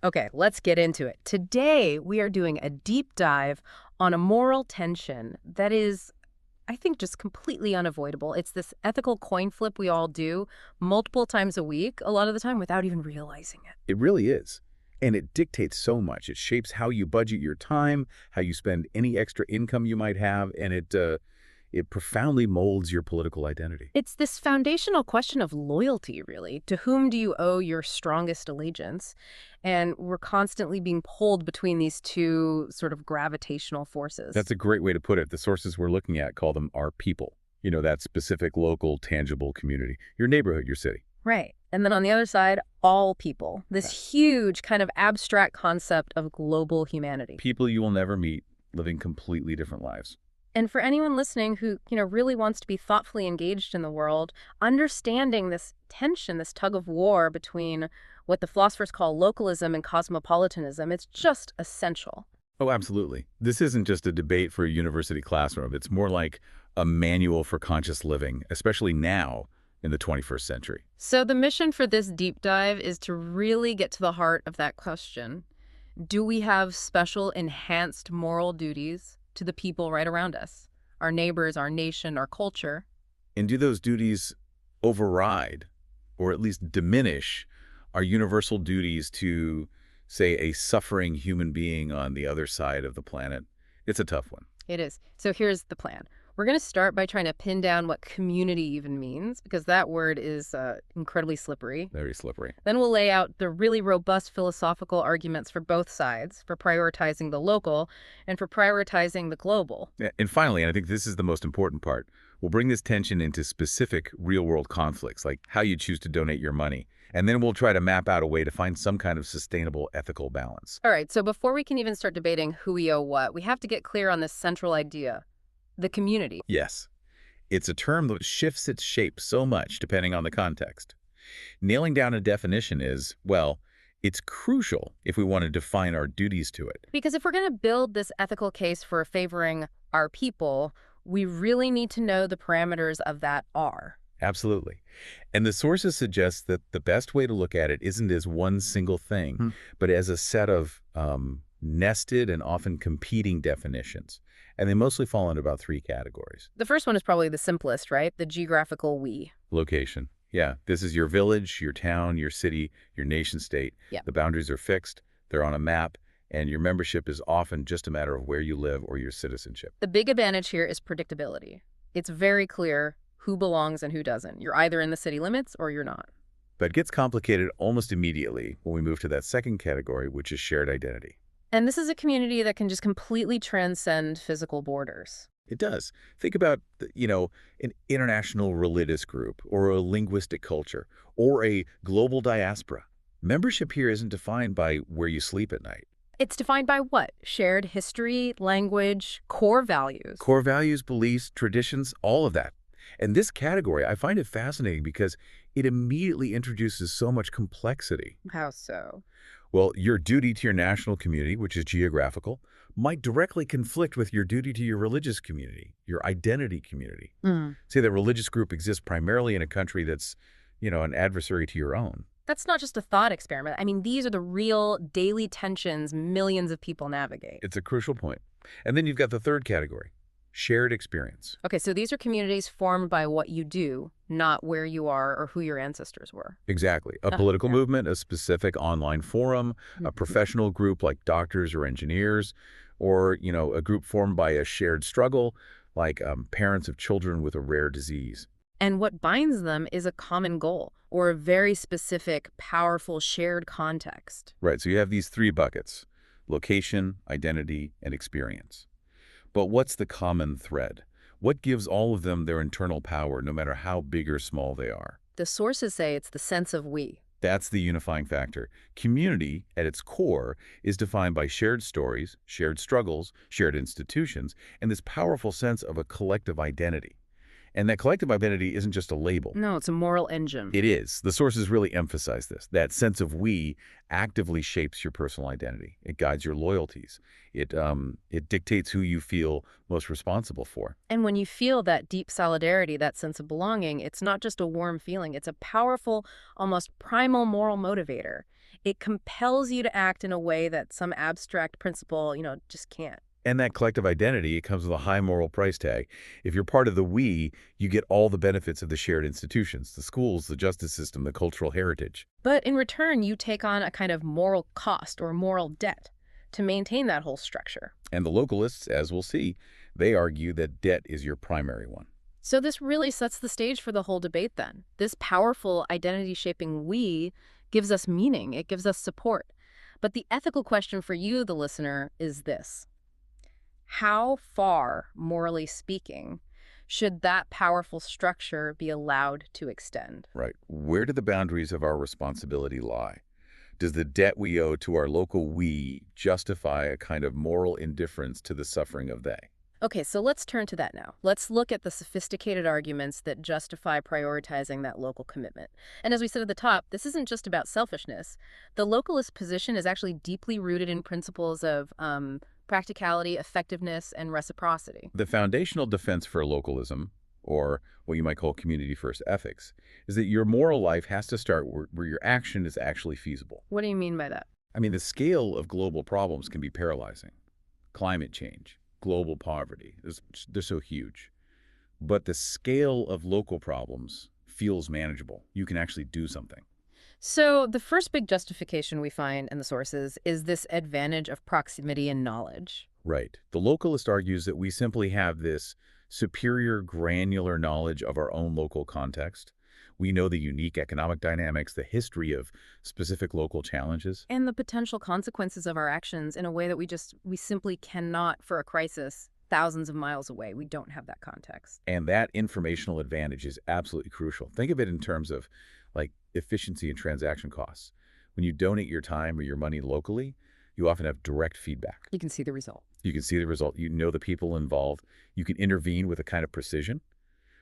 Okay, let's get into it. Today, we are doing a deep dive on a moral tension that is, I think, just completely unavoidable. It's this ethical coin flip we all do multiple times a week, a lot of the time without even realizing it. It really is. And it dictates so much. It shapes how you budget your time, how you spend any extra income you might have, and it profoundly molds your political identity. It's this foundational question of loyalty, really. To whom do you owe your strongest allegiance? And we're constantly being pulled between these two sort of gravitational forces. That's a great way to put it. The sources we're looking at call them our people. That specific, local, tangible community, your neighborhood, your city. Right. And then on the other side, all people, Right. this huge kind of abstract concept of global humanity. People you will never meet, living completely different lives. And for anyone listening who, really wants to be thoughtfully engaged in the world, understanding this tension, this tug of war between what the philosophers call localism and cosmopolitanism, it's just essential. Oh, absolutely. This isn't just a debate for a university classroom. It's more like a manual for conscious living, especially now in the 21st century. So the mission for this deep dive is to really get to the heart of that question. Do we have special enhanced moral duties to the people right around us? Our neighbors, our nation, our culture? And do those duties override, or at least diminish, our universal duties to, say, a suffering human being on the other side of the planet? It's a tough one. It is. So here's the plan. We're going to start by trying to pin down what community even means, because that word is incredibly slippery. Very slippery. Then we'll lay out the really robust philosophical arguments for both sides, for prioritizing the local and for prioritizing the global. Yeah, and finally, and I think this is the most important part, we'll bring this tension into specific real-world conflicts, like how you choose to donate your money. And then we'll try to map out a way to find some kind of sustainable ethical balance. All right, so before we can even start debating who we owe what, we have to get clear on this central idea, the community. Yes, it's a term that shifts its shape so much depending on the context. Nailing down a definition is, well, it's crucial if we want to define our duties to it. Because if we're going to build this ethical case for favoring our people, we really need to know the parameters of that "are." Absolutely. And the sources suggest that the best way to look at it isn't as one single thing, but as a set of nested and often competing definitions. And they mostly fall into about three categories. The first one is probably the simplest, right? The geographical we. Location. Yeah, this is your village, your town, your city, your nation state. Yeah. The boundaries are fixed, they're on a map, and your membership is often just a matter of where you live or your citizenship. The big advantage here is predictability. It's very clear who belongs and who doesn't. You're either in the city limits or you're not. But it gets complicated almost immediately when we move to that second category, which is shared identity. And this is a community that can just completely transcend physical borders. It does. Think about, an international religious group or a linguistic culture or a global diaspora. Membership here isn't defined by where you sleep at night. It's defined by what? Shared history, language, core values. Core values, beliefs, traditions, all of that. And this category, I find it fascinating because it immediately introduces so much complexity. How so? Well, your duty to your national community, which is geographical, might directly conflict with your duty to your religious community, your identity community. Say that religious group exists primarily in a country that's, an adversary to your own. That's not just a thought experiment. I mean, these are the real daily tensions millions of people navigate. It's a crucial point. And then you've got the third category, shared experience. Okay, so these are communities formed by what you do, not where you are or who your ancestors were. Exactly. A political Yeah. movement, a specific online forum, a professional group like doctors or engineers, or, a group formed by a shared struggle like parents of children with a rare disease. And what binds them is a common goal or a very specific, powerful shared context. Right, so you have these three buckets, location, identity, and experience. But what's the common thread? What gives all of them their internal power, no matter how big or small they are? The sources say it's the sense of we. That's the unifying factor. Community, at its core, is defined by shared stories, shared struggles, shared institutions, and this powerful sense of a collective identity. And that collective identity isn't just a label. No, it's a moral engine. It is. The sources really emphasize this. That sense of we actively shapes your personal identity. It guides your loyalties. It dictates who you feel most responsible for. And when you feel that deep solidarity, that sense of belonging, it's not just a warm feeling. It's a powerful, almost primal moral motivator. It compels you to act in a way that some abstract principle, just can't. And that collective identity, it comes with a high moral price tag. If you're part of the we, you get all the benefits of the shared institutions, the schools, the justice system, the cultural heritage. But in return, you take on a kind of moral cost or moral debt to maintain that whole structure. And the localists, as we'll see, they argue that debt is your primary one. So this really sets the stage for the whole debate then. This powerful identity-shaping we gives us meaning. It gives us support. But the ethical question for you, the listener, is this. How far, morally speaking, should that powerful structure be allowed to extend? Right. Where do the boundaries of our responsibility lie? Does the debt we owe to our local we justify a kind of moral indifference to the suffering of they? Okay, so let's turn to that now. Let's look at the sophisticated arguments that justify prioritizing that local commitment. And as we said at the top, this isn't just about selfishness. The localist position is actually deeply rooted in principles of practicality, effectiveness, and reciprocity. The foundational defense for localism, or what you might call community-first ethics, is that your moral life has to start where your action is actually feasible. What do you mean by that? I mean, the scale of global problems can be paralyzing. Climate change, global poverty, they're so huge. But the scale of local problems feels manageable. You can actually do something. So the first big justification we find in the sources is this advantage of proximity and knowledge. Right. The localist argues that we simply have this superior granular knowledge of our own local context. We know the unique economic dynamics, the history of specific local challenges. And the potential consequences of our actions in a way that we simply cannot for a crisis thousands of miles away. We don't have that context. And that informational advantage is absolutely crucial. Think of it in terms of like efficiency and transaction costs. When you donate your time or your money locally, you often have direct feedback. You can see the result. You can see the result. You know the people involved. You can intervene with a kind of precision.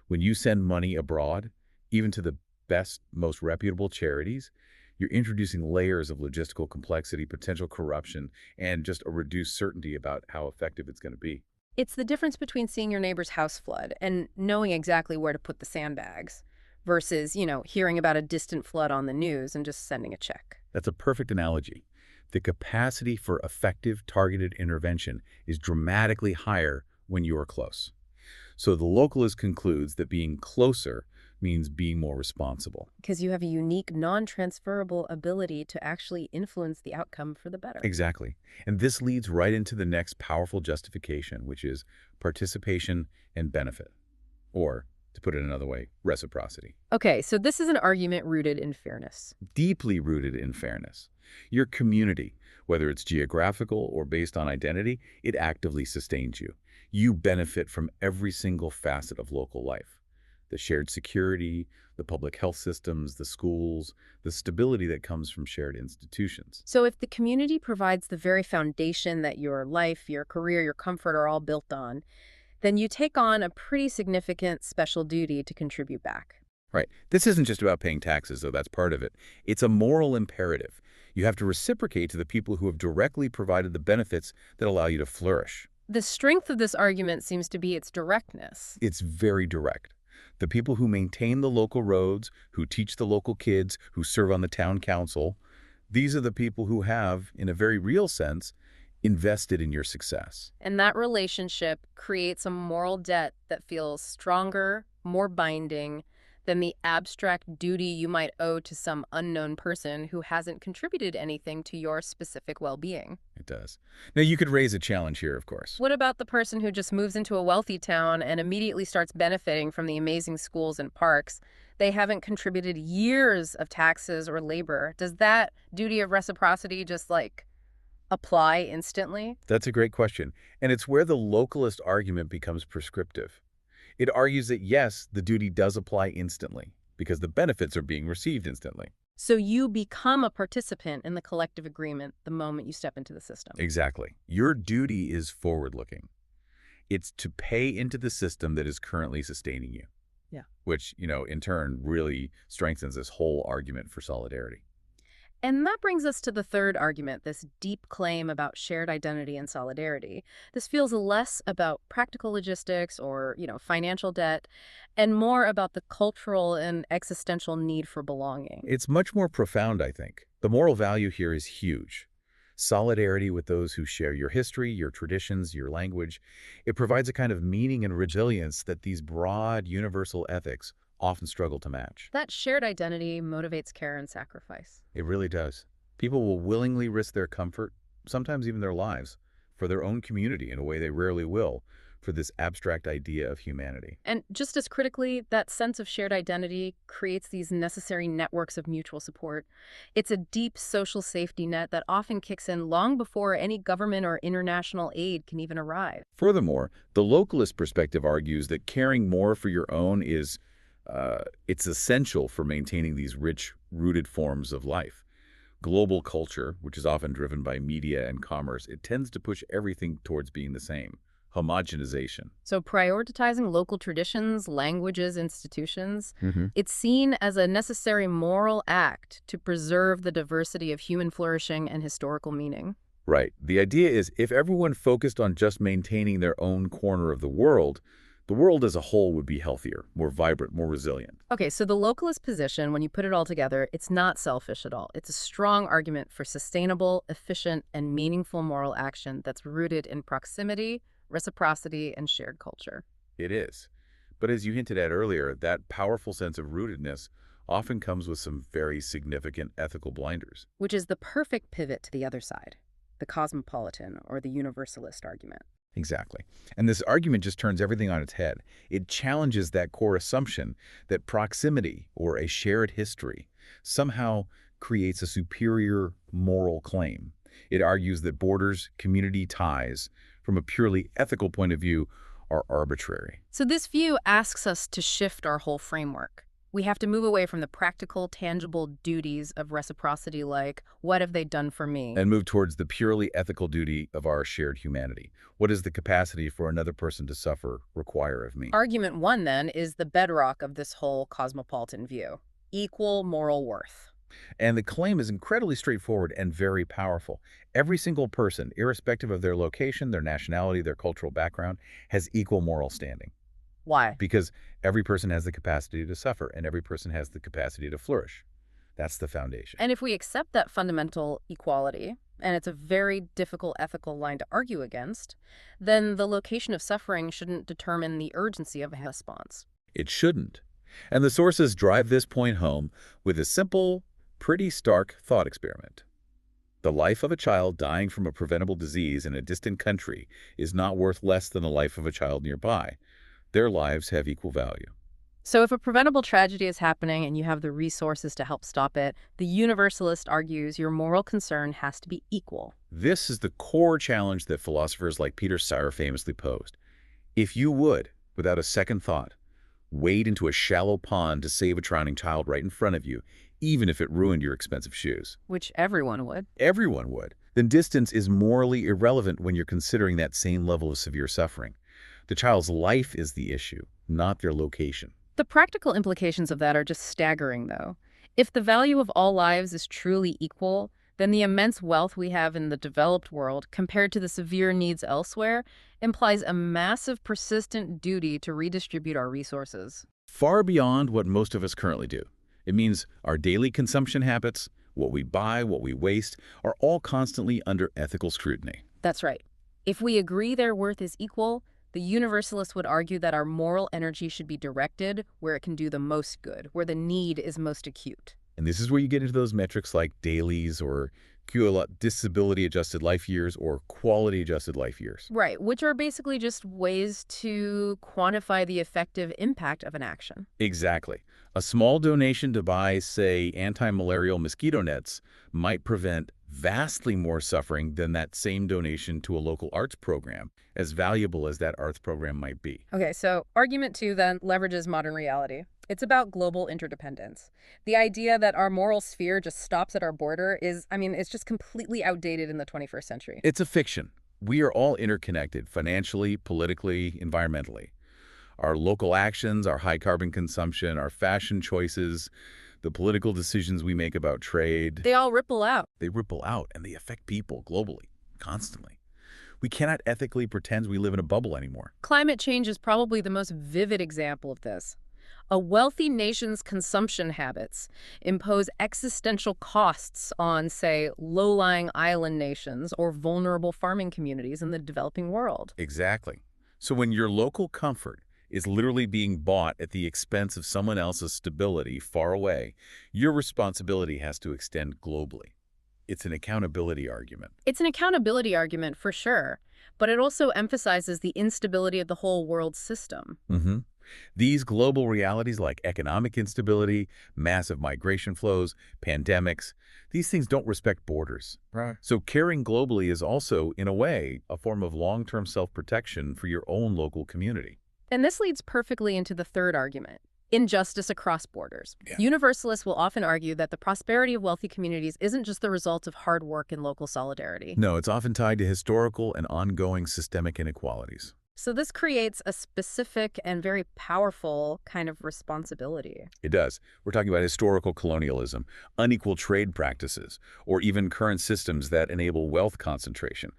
When you send money abroad, even to the best, most reputable charities, you're introducing layers of logistical complexity, potential corruption, and just a reduced certainty about how effective it's going to be. It's the difference between seeing your neighbor's house flood and knowing exactly where to put the sandbags versus, hearing about a distant flood on the news and just sending a check. That's a perfect analogy. The capacity for effective, targeted intervention is dramatically higher when you are close. So the localist concludes that being closer means being more responsible. Because you have a unique, non-transferable ability to actually influence the outcome for the better. Exactly. And this leads right into the next powerful justification, which is participation and benefit. Or, to put it another way, reciprocity. Okay, so this is an argument rooted in fairness. Deeply rooted in fairness. Your community, whether it's geographical or based on identity, it actively sustains you. You benefit from every single facet of local life. The shared security, the public health systems, the schools, the stability that comes from shared institutions. So if the community provides the very foundation that your life, your career, your comfort are all built on, then you take on a pretty significant special duty to contribute back. Right. This isn't just about paying taxes, though that's part of it. It's a moral imperative. You have to reciprocate to the people who have directly provided the benefits that allow you to flourish. The strength of this argument seems to be its directness. It's very direct. The people who maintain the local roads, who teach the local kids, who serve on the town council, these are the people who have, in a very real sense, invested in your success. And that relationship creates a moral debt that feels stronger, more binding than the abstract duty you might owe to some unknown person who hasn't contributed anything to your specific well-being. It does. Now, you could raise a challenge here, of course. What about the person who just moves into a wealthy town and immediately starts benefiting from the amazing schools and parks? They haven't contributed years of taxes or labor. Does that duty of reciprocity just, apply instantly? That's a great question. And it's where the localist argument becomes prescriptive. It argues that, yes, the duty does apply instantly because the benefits are being received instantly. So you become a participant in the collective agreement the moment you step into the system. Exactly. Your duty is forward-looking. It's to pay into the system that is currently sustaining you. Yeah. Which, in turn really strengthens this whole argument for solidarity. And that brings us to the third argument, this deep claim about shared identity and solidarity. This feels less about practical logistics or, financial debt, and more about the cultural and existential need for belonging. It's much more profound, I think. The moral value here is huge. Solidarity with those who share your history, your traditions, your language. It provides a kind of meaning and resilience that these broad, universal ethics often struggle to match. That shared identity motivates care and sacrifice. It really does. People will willingly risk their comfort, sometimes even their lives, for their own community in a way they rarely will for this abstract idea of humanity. And just as critically, that sense of shared identity creates these necessary networks of mutual support. It's a deep social safety net that often kicks in long before any government or international aid can even arrive. Furthermore, the localist perspective argues that caring more for your own is it's essential for maintaining these rich, rooted forms of life. Global culture, which is often driven by media and commerce, it tends to push everything towards being the same. Homogenization. So prioritizing local traditions, languages, institutions, Hmm. it's seen as a necessary moral act to preserve the diversity of human flourishing and historical meaning. Right. The idea is if everyone focused on just maintaining their own corner of the world as a whole would be healthier, more vibrant, more resilient. Okay, so the localist position, when you put it all together, it's not selfish at all. It's a strong argument for sustainable, efficient, and meaningful moral action that's rooted in proximity, reciprocity, and shared culture. It is. But as you hinted at earlier, that powerful sense of rootedness often comes with some very significant ethical blinders. Which is the perfect pivot to the other side, the cosmopolitan or the universalist argument. Exactly. And this argument just turns everything on its head. It challenges that core assumption that proximity or a shared history somehow creates a superior moral claim. It argues that borders, community ties, from a purely ethical point of view, are arbitrary. So this view asks us to shift our whole framework. We have to move away from the practical, tangible duties of reciprocity like, what have they done for me? And move towards the purely ethical duty of our shared humanity. What does the capacity for another person to suffer require of me? Argument one, then, is the bedrock of this whole cosmopolitan view. Equal moral worth. And the claim is incredibly straightforward and very powerful. Every single person, irrespective of their location, their nationality, their cultural background, has equal moral standing. Why? Because every person has the capacity to suffer and every person has the capacity to flourish. That's the foundation. And if we accept that fundamental equality, and it's a very difficult ethical line to argue against, then the location of suffering shouldn't determine the urgency of a response. It shouldn't. And the sources drive this point home with a simple, pretty stark thought experiment. The life of a child dying from a preventable disease in a distant country is not worth less than the life of a child nearby. Their lives have equal value. So if a preventable tragedy is happening and you have the resources to help stop it, the universalist argues your moral concern has to be equal. This is the core challenge that philosophers like Peter Sire famously posed. If you would, without a second thought, wade into a shallow pond to save a drowning child right in front of you, even if it ruined your expensive shoes, Which everyone would. everyone would, then distance is morally irrelevant when you're considering that same level of severe suffering. The child's life is the issue, not their location. The practical implications of that are just staggering, though. If the value of all lives is truly equal, then the immense wealth we have in the developed world compared to the severe needs elsewhere implies a massive, persistent duty to redistribute our resources. Far beyond what most of us currently do. It means our daily consumption habits, what we buy, what we waste, are all constantly under ethical scrutiny. That's right. If we agree their worth is equal, the universalists would argue that our moral energy should be directed where it can do the most good, where the need is most acute. And this is where you get into those metrics like dailies or disability-adjusted life years or quality-adjusted life years. Right, which are basically just ways to quantify the effective impact of an action. Exactly. A small donation to buy, say, anti-malarial mosquito nets might prevent vastly more suffering than that same donation to a local arts program, as valuable as that arts program might be. Okay, so argument two then leverages modern reality. It's about global interdependence. The idea that our moral sphere just stops at our border is, it's just completely outdated in the 21st century. It's a fiction. We are all interconnected, financially, politically, environmentally. Our local actions, our high carbon consumption, our fashion choices, the political decisions we make about trade, They all ripple out. they ripple out and they affect people globally, constantly. We cannot ethically pretend we live in a bubble anymore. Climate change is probably the most vivid example of this. A wealthy nation's consumption habits impose existential costs on, say, low-lying island nations or vulnerable farming communities in the developing world. Exactly. So when your local comfort is literally being bought at the expense of someone else's stability far away, your responsibility has to extend globally. It's an accountability argument. It's an accountability argument for sure, but it also emphasizes the instability of the whole world system. hmm These global realities like economic instability, massive migration flows, pandemics, these things don't respect borders. Right. So caring globally is also, in a way, a form of long-term self-protection for your own local community. And this leads perfectly into the third argument, injustice across borders. Yeah. Universalists will often argue that the prosperity of wealthy communities isn't just the result of hard work and local solidarity. No, it's often tied to historical and ongoing systemic inequalities. So this creates a specific and very powerful kind of responsibility. It does. We're talking about historical colonialism, unequal trade practices, or even current systems that enable wealth concentration,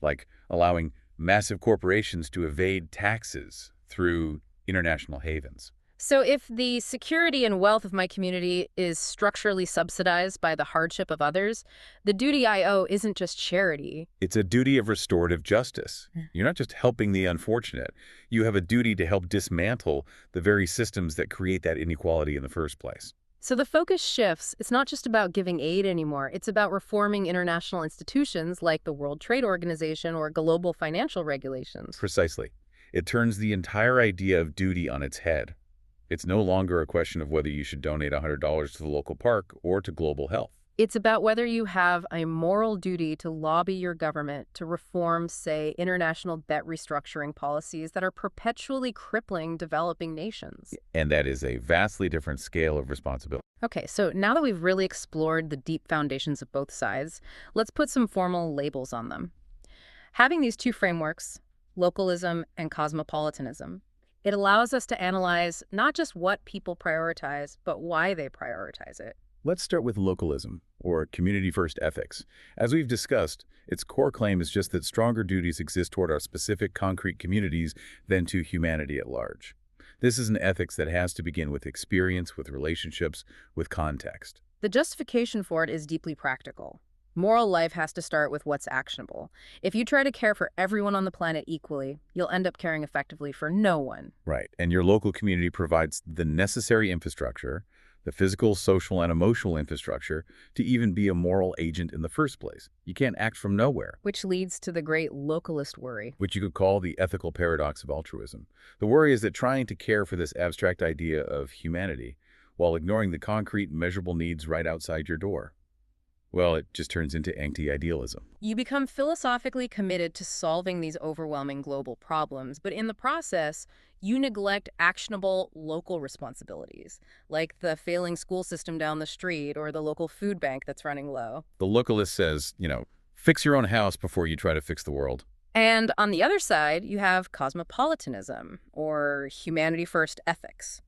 like allowing massive corporations to evade taxes through international havens. So if the security and wealth of my community is structurally subsidized by the hardship of others, the duty I owe isn't just charity. It's a duty of restorative justice. You're not just helping the unfortunate. You have a duty to help dismantle the very systems that create that inequality in the first place. So the focus shifts. It's not just about giving aid anymore. It's about reforming international institutions like the World Trade Organization or global financial regulations. Precisely. It turns the entire idea of duty on its head. It's no longer a question of whether you should donate $100 to the local park or to global health. It's about whether you have a moral duty to lobby your government to reform, say, international debt restructuring policies that are perpetually crippling developing nations. And that is a vastly different scale of responsibility. Okay, so now that we've really explored the deep foundations of both sides, let's put some formal labels on them. Having these two frameworks, localism and cosmopolitanism, it allows us to analyze not just what people prioritize, but why they prioritize it. Let's start with localism, or community-first ethics. As we've discussed, its core claim is just that stronger duties exist toward our specific concrete communities than to humanity at large. This is an ethics that has to begin with experience, with relationships, with context. The justification for it is deeply practical. Moral life has to start with what's actionable. If you try to care for everyone on the planet equally, you'll end up caring effectively for no one. Right, and your local community provides the necessary infrastructure, the physical, social, and emotional infrastructure, to even be a moral agent in the first place. You can't act from nowhere. Which leads to the great localist worry. Which you could call the ethical paradox of altruism. The worry is that trying to care for this abstract idea of humanity while ignoring the concrete, measurable needs right outside your door, well, it just turns into anti-idealism. You become philosophically committed to solving these overwhelming global problems, but in the process, you neglect actionable local responsibilities, like the failing school system down the street or the local food bank that's running low. The localist says, fix your own house before you try to fix the world. And on the other side, you have cosmopolitanism, or humanity-first ethics.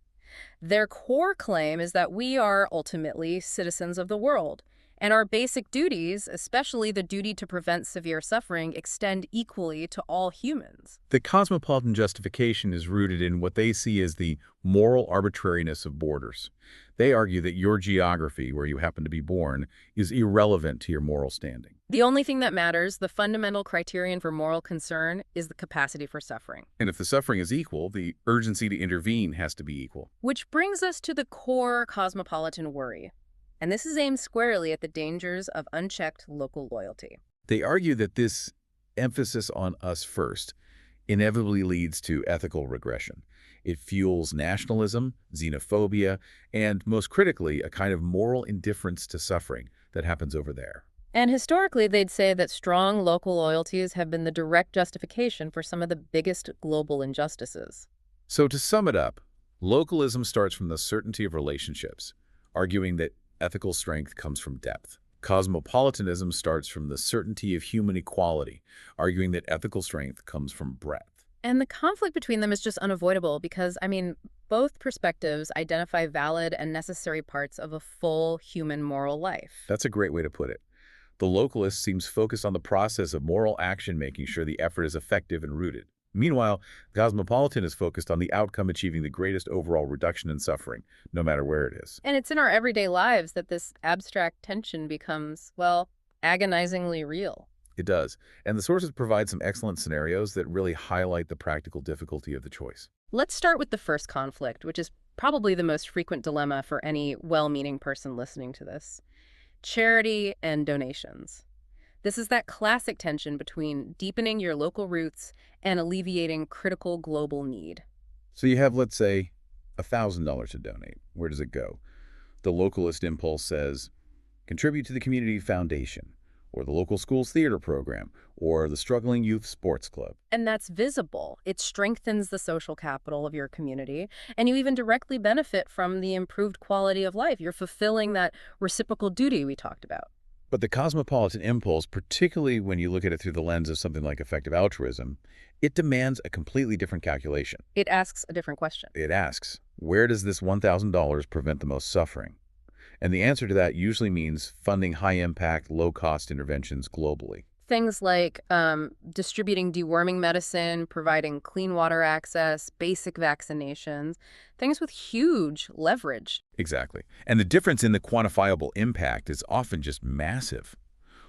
Their core claim is that we are ultimately citizens of the world, and our basic duties, especially the duty to prevent severe suffering, extend equally to all humans. The cosmopolitan justification is rooted in what they see as the moral arbitrariness of borders. They argue that your geography, where you happen to be born, is irrelevant to your moral standing. The only thing that matters, the fundamental criterion for moral concern, is the capacity for suffering. And if the suffering is equal, the urgency to intervene has to be equal. Which brings us to the core cosmopolitan worry. And this is aimed squarely at the dangers of unchecked local loyalty. They argue that this emphasis on us first inevitably leads to ethical regression. It fuels nationalism, xenophobia, and most critically, a kind of moral indifference to suffering that happens over there. And historically, they'd say that strong local loyalties have been the direct justification for some of the biggest global injustices. So to sum it up, localism starts from the certainty of relationships, arguing that ethical strength comes from depth. Cosmopolitanism starts from the certainty of human equality, arguing that ethical strength comes from breadth. And the conflict between them is just unavoidable because, both perspectives identify valid and necessary parts of a full human moral life. That's a great way to put it. The localist seems focused on the process of moral action, making sure the effort is effective and rooted. Meanwhile, cosmopolitan is focused on the outcome achieving the greatest overall reduction in suffering, no matter where it is. And it's in our everyday lives that this abstract tension becomes, well, agonizingly real. It does. And the sources provide some excellent scenarios that really highlight the practical difficulty of the choice. Let's start with the first conflict, which is probably the most frequent dilemma for any well-meaning person listening to this. Charity and donations. This is that classic tension between deepening your local roots and alleviating critical global need. So you have, let's say, $1,000 to donate. Where does it go? The localist impulse says, contribute to the community foundation, or the local school's theater program, or the struggling youth sports club. And that's visible. It strengthens the social capital of your community, and you even directly benefit from the improved quality of life. You're fulfilling that reciprocal duty we talked about. But the cosmopolitan impulse, particularly when you look at it through the lens of something like effective altruism, it demands a completely different calculation. It asks a different question. It asks, where does this $1,000 prevent the most suffering? And the answer to that usually means funding high-impact, low-cost interventions globally. Things like distributing deworming medicine, providing clean water access, basic vaccinations, things with huge leverage. Exactly. And the difference in the quantifiable impact is often just massive.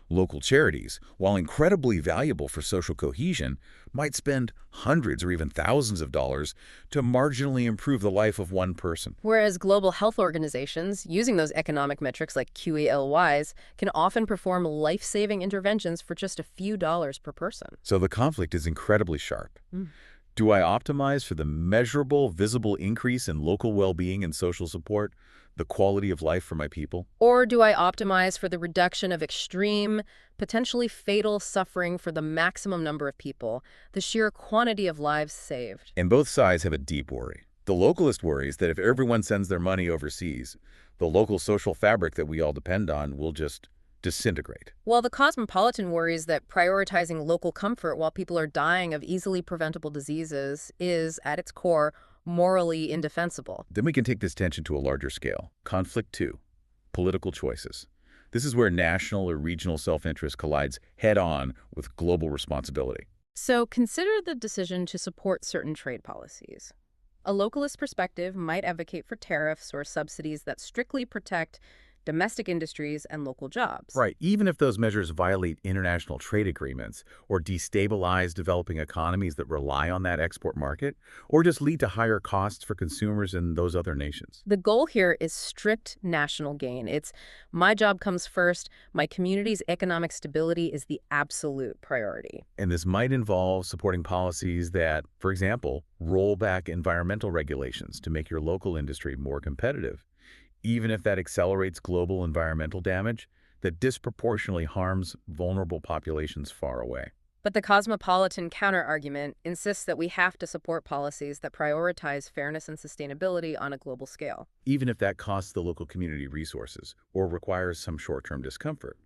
Local charities, while incredibly valuable for social cohesion, might spend hundreds or even thousands of dollars to marginally improve the life of one person. Whereas global health organizations, using those economic metrics like QELYs, can often perform life-saving interventions for just a few dollars per person. So the conflict is incredibly sharp. Mm. Do I optimize for the measurable, visible increase in local well-being and social support, the quality of life for my people? Or do I optimize for the reduction of extreme, potentially fatal suffering for the maximum number of people, the sheer quantity of lives saved? And both sides have a deep worry. The localist worries that if everyone sends their money overseas, the local social fabric that we all depend on will just disintegrate. While the cosmopolitan worries that prioritizing local comfort while people are dying of easily preventable diseases is, at its core, morally indefensible. Then we can take this tension to a larger scale. Conflict 2, political choices. This is where national or regional self-interest collides head-on with global responsibility. So consider the decision to support certain trade policies. A localist perspective might advocate for tariffs or subsidies that strictly protect domestic industries and local jobs. Right, even if those measures violate international trade agreements or destabilize developing economies that rely on that export market, or just lead to higher costs for consumers in those other nations. The goal here is strict national gain. It's my job comes first, my community's economic stability is the absolute priority. And this might involve supporting policies that, for example, roll back environmental regulations to make your local industry more competitive, even if that accelerates global environmental damage that disproportionately harms vulnerable populations far away. But the cosmopolitan counterargument insists that we have to support policies that prioritize fairness and sustainability on a global scale. Even if that costs the local community resources or requires some short-term discomfort.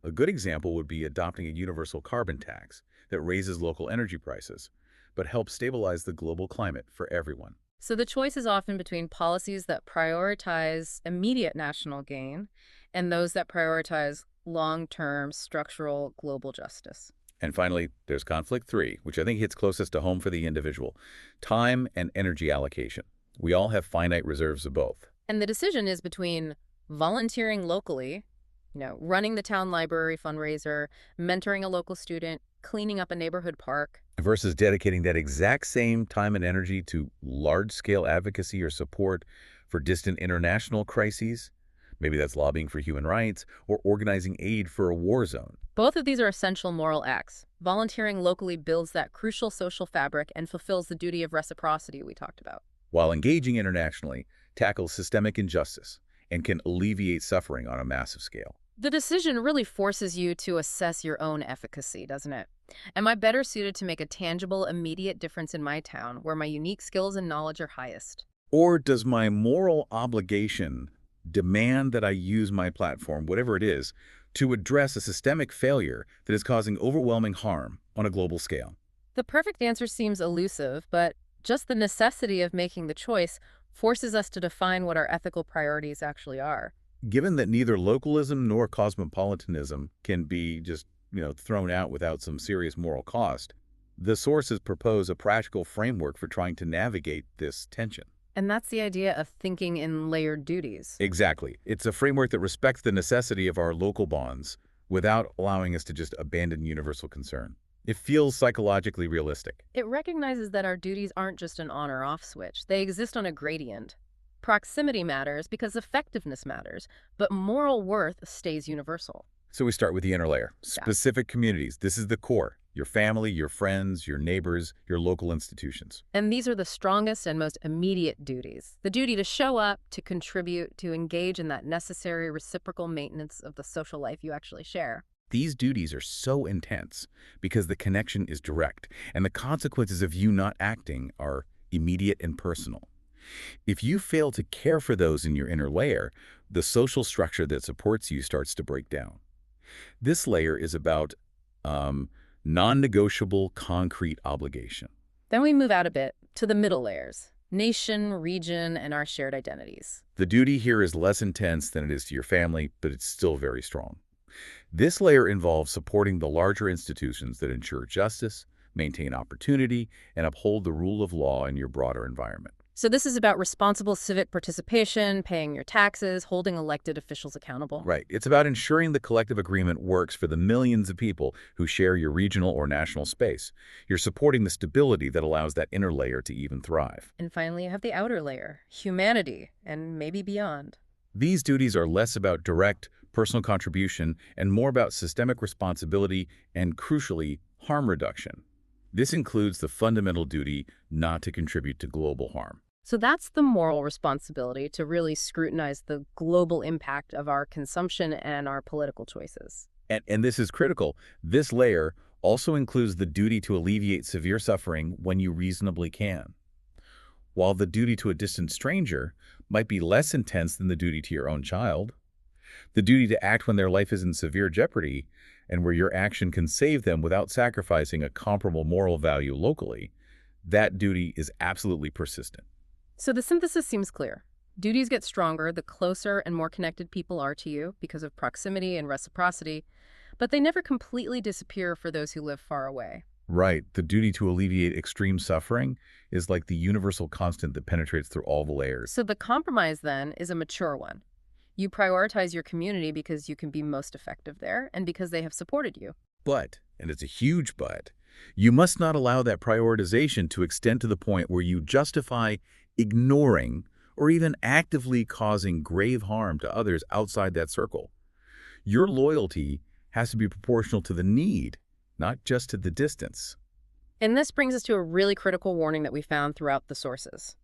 A good example would be adopting a universal carbon tax that raises local energy prices, but helps stabilize the global climate for everyone. So the choice is often between policies that prioritize immediate national gain and those that prioritize long-term structural global justice. And finally, there's conflict 3, which I think hits closest to home for the individual: time and energy allocation. We all have finite reserves of both. And the decision is between volunteering locally, running the town library fundraiser, mentoring a local student, cleaning up a neighborhood park, versus dedicating that exact same time and energy to large-scale advocacy or support for distant international crises. Maybe that's lobbying for human rights or organizing aid for a war zone. Both of these are essential moral acts. Volunteering locally builds that crucial social fabric and fulfills the duty of reciprocity we talked about. While engaging internationally tackles systemic injustice and can alleviate suffering on a massive scale. The decision really forces you to assess your own efficacy, doesn't it? Am I better suited to make a tangible, immediate difference in my town where my unique skills and knowledge are highest? Or does my moral obligation demand that I use my platform, whatever it is, to address a systemic failure that is causing overwhelming harm on a global scale? The perfect answer seems elusive, but just the necessity of making the choice forces us to define what our ethical priorities actually are. Given that neither localism nor cosmopolitanism can be just, thrown out without some serious moral cost, The sources propose a practical framework for trying to navigate this tension. And that's the idea of thinking in layered duties. Exactly. It's a framework that respects the necessity of our local bonds without allowing us to just abandon universal concern. It feels psychologically realistic. It recognizes that our duties aren't just an on or off switch. They exist on a gradient. Proximity matters because effectiveness matters, but moral worth stays universal. So we start with the inner layer. Yeah. Specific communities. This is the core. Your family, your friends, your neighbors, your local institutions. And these are the strongest and most immediate duties. The duty to show up, to contribute, to engage in that necessary reciprocal maintenance of the social life you actually share. These duties are so intense because the connection is direct, and the consequences of you not acting are immediate and personal. If you fail to care for those in your inner layer, the social structure that supports you starts to break down. This layer is about non-negotiable concrete obligation. Then we move out a bit to the middle layers, nation, region, and our shared identities. The duty here is less intense than it is to your family, but it's still very strong. This layer involves supporting the larger institutions that ensure justice, maintain opportunity, and uphold the rule of law in your broader environment. So this is about responsible civic participation, paying your taxes, holding elected officials accountable. Right. It's about ensuring the collective agreement works for the millions of people who share your regional or national space. You're supporting the stability that allows that inner layer to even thrive. And finally, you have the outer layer, humanity, and maybe beyond. These duties are less about direct, personal contribution and more about systemic responsibility and, crucially, harm reduction. This includes the fundamental duty not to contribute to global harm. So that's the moral responsibility to really scrutinize the global impact of our consumption and our political choices. And this is critical. This layer also includes the duty to alleviate severe suffering when you reasonably can. While the duty to a distant stranger might be less intense than the duty to your own child, the duty to act when their life is in severe jeopardy and where your action can save them without sacrificing a comparable moral value locally, that duty is absolutely persistent. So the synthesis seems clear. Duties get stronger the closer and more connected people are to you because of proximity and reciprocity, but they never completely disappear for those who live far away. Right. The duty to alleviate extreme suffering is like the universal constant that penetrates through all the layers. So the compromise then is a mature one. You prioritize your community because you can be most effective there and because they have supported you. But, and it's a huge but, you must not allow that prioritization to extend to the point where you justify ignoring or even actively causing grave harm to others outside that circle. Your loyalty has to be proportional to the need, not just to the distance. And this brings us to a really critical warning that we found throughout the sources.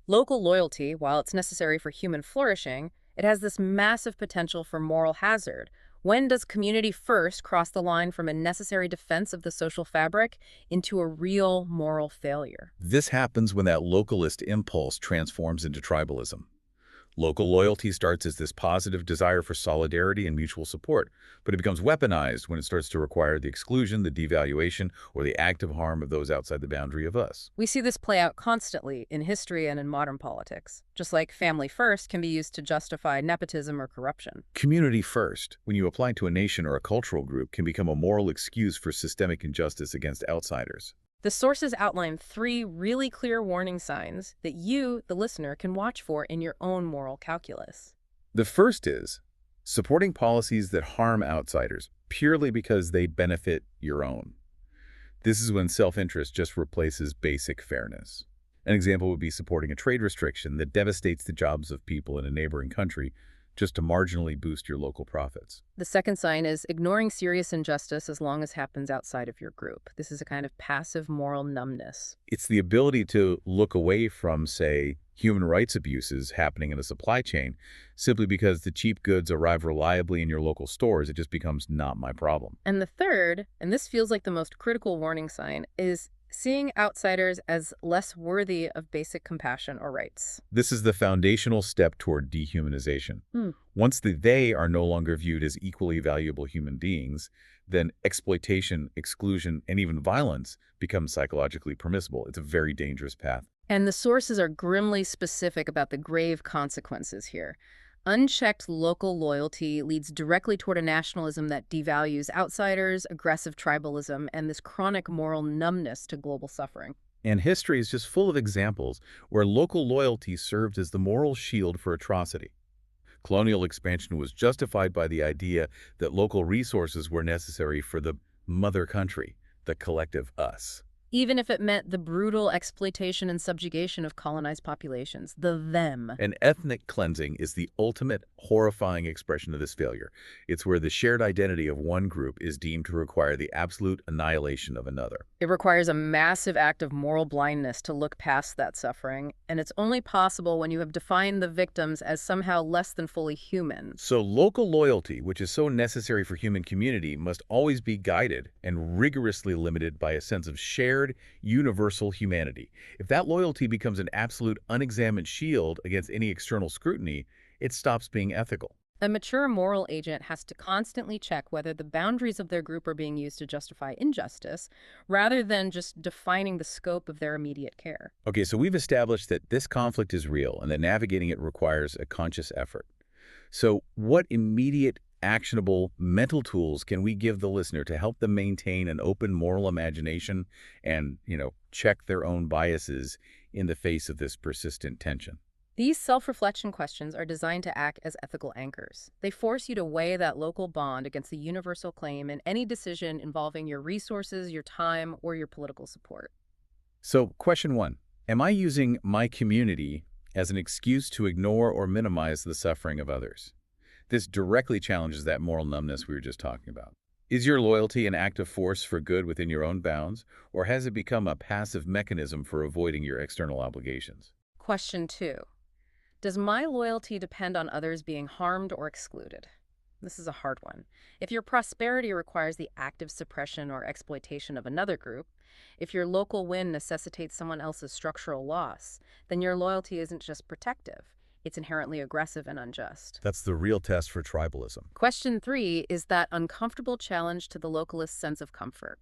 Local loyalty, while it's necessary for human flourishing, it has this massive potential for moral hazard. When does community first cross the line from a necessary defense of the social fabric into a real moral failure? This happens when that localist impulse transforms into tribalism. Local loyalty starts as this positive desire for solidarity and mutual support, but it becomes weaponized when it starts to require the exclusion, the devaluation, or the active harm of those outside the boundary of us. We see this play out constantly in history and in modern politics, just like family first can be used to justify nepotism or corruption. Community first, when you apply to a nation or a cultural group, can become a moral excuse for systemic injustice against outsiders. The sources outline 3 really clear warning signs that you, the listener, can watch for in your own moral calculus. The first is supporting policies that harm outsiders purely because they benefit your own. This is when self-interest just replaces basic fairness. An example would be supporting a trade restriction that devastates the jobs of people in a neighboring country just to marginally boost your local profits. The second sign is ignoring serious injustice as long as it happens outside of your group. This is a kind of passive moral numbness. It's the ability to look away from, say, human rights abuses happening in a supply chain simply because the cheap goods arrive reliably in your local stores. It just becomes not my problem. And the third, and this feels like the most critical warning sign, is seeing outsiders as less worthy of basic compassion or rights. This is the foundational step toward dehumanization. Once they are no longer viewed as equally valuable human beings, then exploitation, exclusion, and even violence become psychologically permissible. It's a very dangerous path. And the sources are grimly specific about the grave consequences here. Unchecked local loyalty leads directly toward a nationalism that devalues outsiders, aggressive tribalism, and this chronic moral numbness to global suffering. And history is just full of examples where local loyalty served as the moral shield for atrocity. Colonial expansion was justified by the idea that local resources were necessary for the mother country, the collective us. Even if it meant the brutal exploitation and subjugation of colonized populations, the them. And ethnic cleansing is the ultimate horrifying expression of this failure. It's where the shared identity of one group is deemed to require the absolute annihilation of another. It requires a massive act of moral blindness to look past that suffering, and it's only possible when you have defined the victims as somehow less than fully human. So local loyalty, which is so necessary for human community, must always be guided and rigorously limited by a sense of shared, universal humanity. If that loyalty becomes an absolute unexamined shield against any external scrutiny, it stops being ethical. A mature moral agent has to constantly check whether the boundaries of their group are being used to justify injustice, rather than just defining the scope of their immediate care. Okay, so we've established that this conflict is real and that navigating it requires a conscious effort. So what immediate, actionable mental tools can we give the listener to help them maintain an open moral imagination and, check their own biases in the face of this persistent tension? These self-reflection questions are designed to act as ethical anchors. They force you to weigh that local bond against the universal claim in any decision involving your resources, your time, or your political support. So question one, am I using my community as an excuse to ignore or minimize the suffering of others? This directly challenges that moral numbness we were just talking about. Is your loyalty an active force for good within your own bounds, or has it become a passive mechanism for avoiding your external obligations? Question 2. Does my loyalty depend on others being harmed or excluded? This is a hard one. If your prosperity requires the active suppression or exploitation of another group, if your local win necessitates someone else's structural loss, then your loyalty isn't just protective. It's inherently aggressive and unjust. That's the real test for tribalism. Question 3 is that uncomfortable challenge to the localist sense of comfort.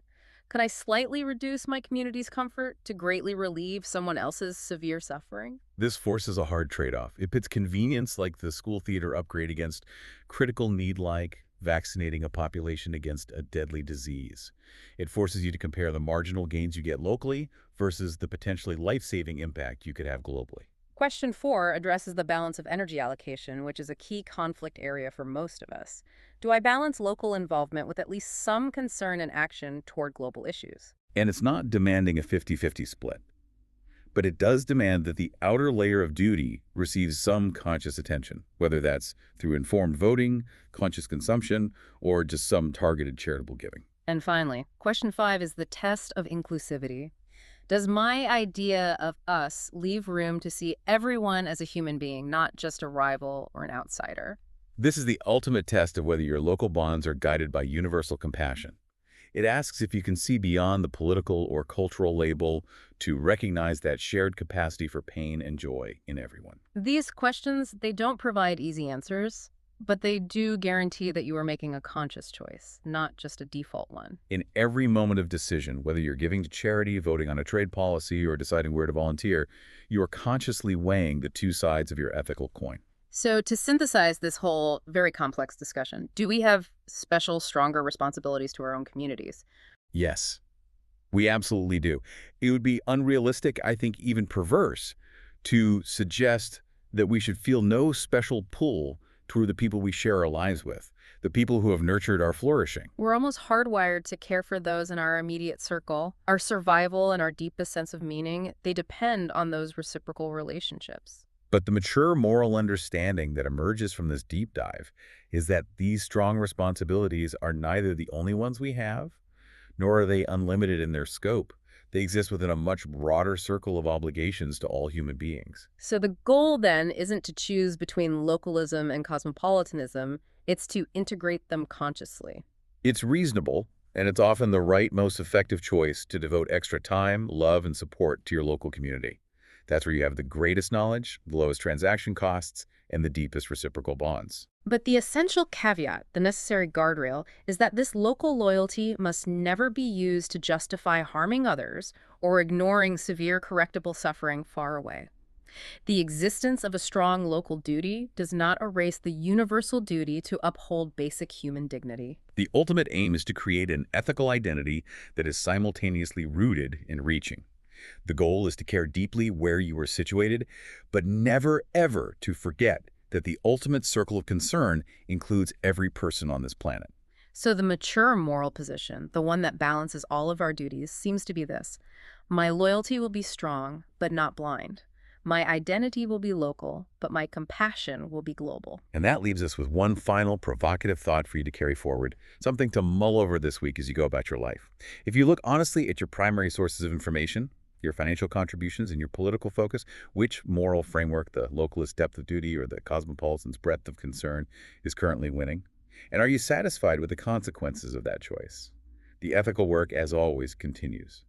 Could I slightly reduce my community's comfort to greatly relieve someone else's severe suffering? This forces a hard trade-off. It pits convenience like the school theater upgrade against critical need like vaccinating a population against a deadly disease. It forces you to compare the marginal gains you get locally versus the potentially life-saving impact you could have globally. Question 4 addresses the balance of energy allocation, which is a key conflict area for most of us. Do I balance local involvement with at least some concern and action toward global issues? And it's not demanding a 50-50 split, but it does demand that the outer layer of duty receives some conscious attention, whether that's through informed voting, conscious consumption, or just some targeted charitable giving. And finally, question 5 is the test of inclusivity. Does my idea of us leave room to see everyone as a human being, not just a rival or an outsider? This is the ultimate test of whether your local bonds are guided by universal compassion. It asks if you can see beyond the political or cultural label to recognize that shared capacity for pain and joy in everyone. These questions, they don't provide easy answers, but they do guarantee that you are making a conscious choice, not just a default one. In every moment of decision, whether you're giving to charity, voting on a trade policy, or deciding where to volunteer, you are consciously weighing the two sides of your ethical coin. So to synthesize this whole very complex discussion, do we have special, stronger responsibilities to our own communities? Yes, we absolutely do. It would be unrealistic, I think even perverse, to suggest that we should feel no special pull toward the people we share our lives with, the people who have nurtured our flourishing. We're almost hardwired to care for those in our immediate circle. Our survival and our deepest sense of meaning, they depend on those reciprocal relationships. But the mature moral understanding that emerges from this deep dive is that these strong responsibilities are neither the only ones we have, nor are they unlimited in their scope. They exist within a much broader circle of obligations to all human beings. So the goal then isn't to choose between localism and cosmopolitanism, it's to integrate them consciously. It's reasonable, and it's often the right, most effective choice to devote extra time, love, and support to your local community. That's where you have the greatest knowledge, the lowest transaction costs, and the deepest reciprocal bonds. But the essential caveat, the necessary guardrail, is that this local loyalty must never be used to justify harming others or ignoring severe correctable suffering far away. The existence of a strong local duty does not erase the universal duty to uphold basic human dignity. The ultimate aim is to create an ethical identity that is simultaneously rooted in reaching. The goal is to care deeply where you are situated, but never, ever to forget that the ultimate circle of concern includes every person on this planet. So the mature moral position, the one that balances all of our duties, seems to be this. My loyalty will be strong, but not blind. My identity will be local, but my compassion will be global. And that leaves us with one final provocative thought for you to carry forward, something to mull over this week as you go about your life. If you look honestly at your primary sources of information, your financial contributions and your political focus, which moral framework, the localist depth of duty or the cosmopolitan's breadth of concern, is currently winning? And are you satisfied with the consequences of that choice? The ethical work, as always, continues.